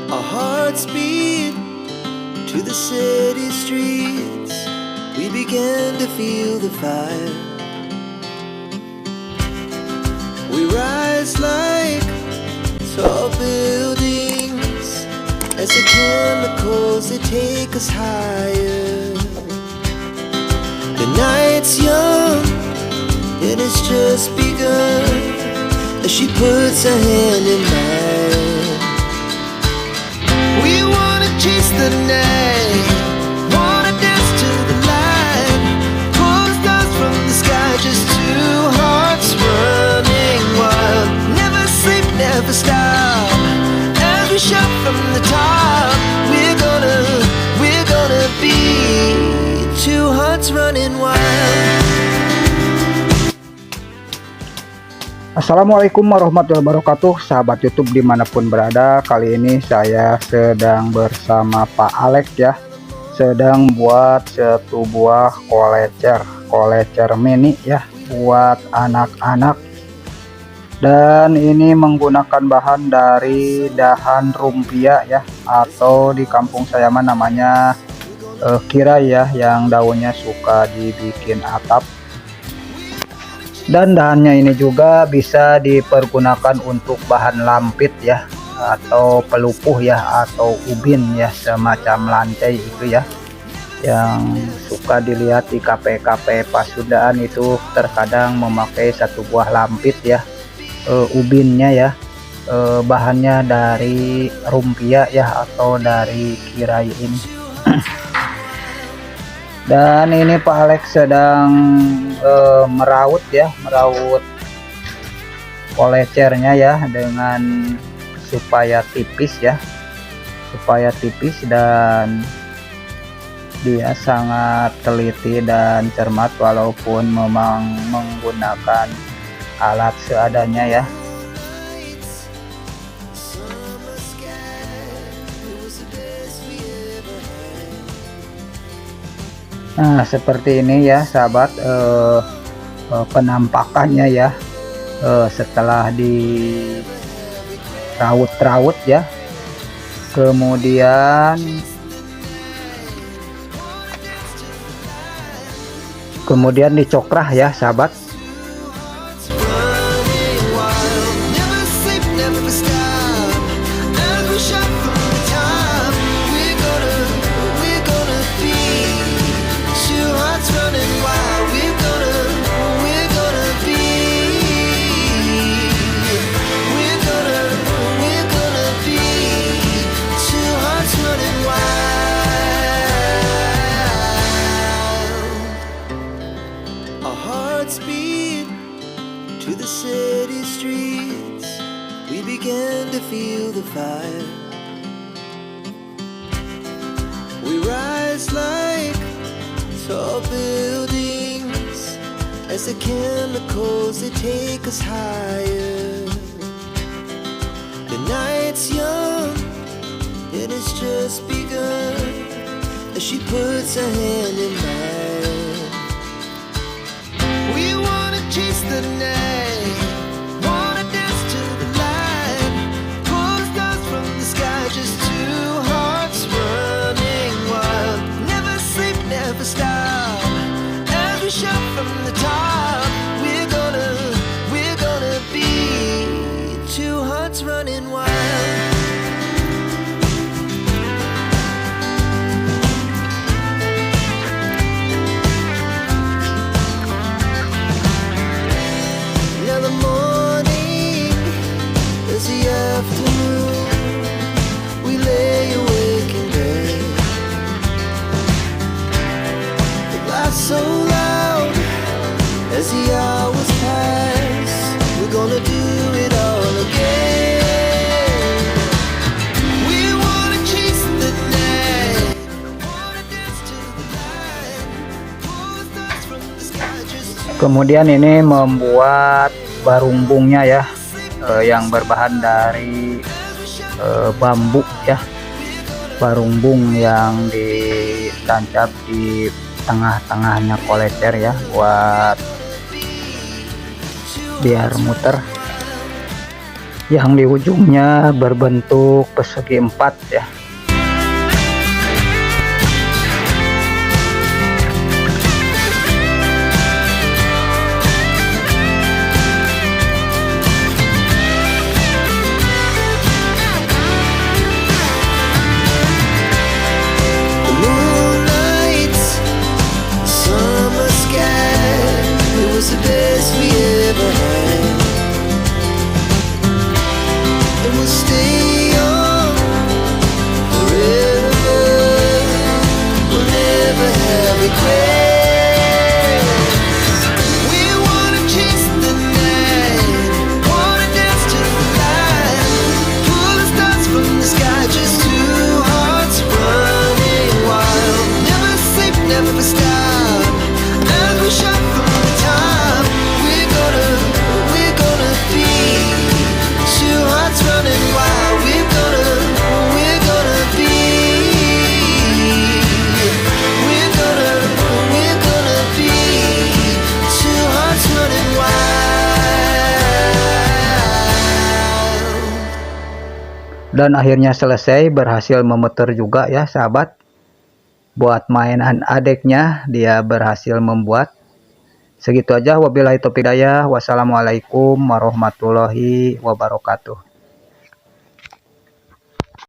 Our hearts beat to the city streets. We began to feel the fire. We rise like tall buildings as the chemicals, they take us higher. The night's young and it's just begun as she puts her hand in mine. We wanna chase the night, wanna dance to the light, pull the stars from the sky, just two hearts running wild. Never sleep, never stop, as we shout from the top. We're gonna be two hearts running wild. Assalamualaikum warahmatullahi wabarakatuh, sahabat YouTube dimanapun berada. Kali ini saya sedang bersama Pak Alex ya, sedang buat satu buah kolecer mini ya, buat anak-anak. Dan ini menggunakan bahan dari dahan rumpia ya, atau di kampung saya mah namanya kirai ya, yang daunnya suka dibikin atap. Dan dahannya ini juga bisa dipergunakan untuk bahan lampit ya, atau pelupuh ya, atau ubin ya, semacam lantai itu ya, yang suka dilihat di kafe-kafe Pasundaan itu terkadang memakai satu buah lampit ya, ubinnya ya, bahannya dari rumpia ya, atau dari kirai ini. Dan ini Pak Alex sedang meraut kolecernya ya, dengan supaya tipis ya, dan dia sangat teliti dan cermat walaupun memang menggunakan alat seadanya ya. Nah, seperti ini ya sahabat, penampakannya ya, setelah diraut ya, kemudian dicokrah ya sahabat. To the city streets, we began to feel the fire. We rise like tall buildings as the chemicals, they take us higher. The night's young and it's just begun as she puts her hand in mine. We wanna chase the night, wanna dance to the light, pull the stars from the sky, just two hearts running wild. Never sleep, never stop, as we shout from the top. We're gonna be two hearts running wild. So loud as the hours pass, we're gonna do it all again. We wanna chase the night, wanna dance to the light, pull the stars from the sky, just Kemudian ini membuat barumbungnya ya, yang berbahan dari bambu ya, barumbung yang ditancap di tengah-tengahnya kolecer ya, buat biar muter. yang di ujungnya berbentuk persegi 4 ya. The moonlight, summer sky, it was the best we ever had. And we'll stay on forever. We'll never have regrets. We wanna chase the night, wanna dance to the light, pull the stars from the sky, just two hearts running wild. Never sleep, never stop. As we shot from the top, we're gonna be two hearts running wild. We're gonna be. We're gonna be two hearts running wild. Dan akhirnya selesai, berhasil memutar juga ya sahabat. Buat mainan adiknya dia berhasil membuat. Segitu aja, wabillahi taufiq hidayah. Wassalamualaikum warahmatullahi wabarakatuh.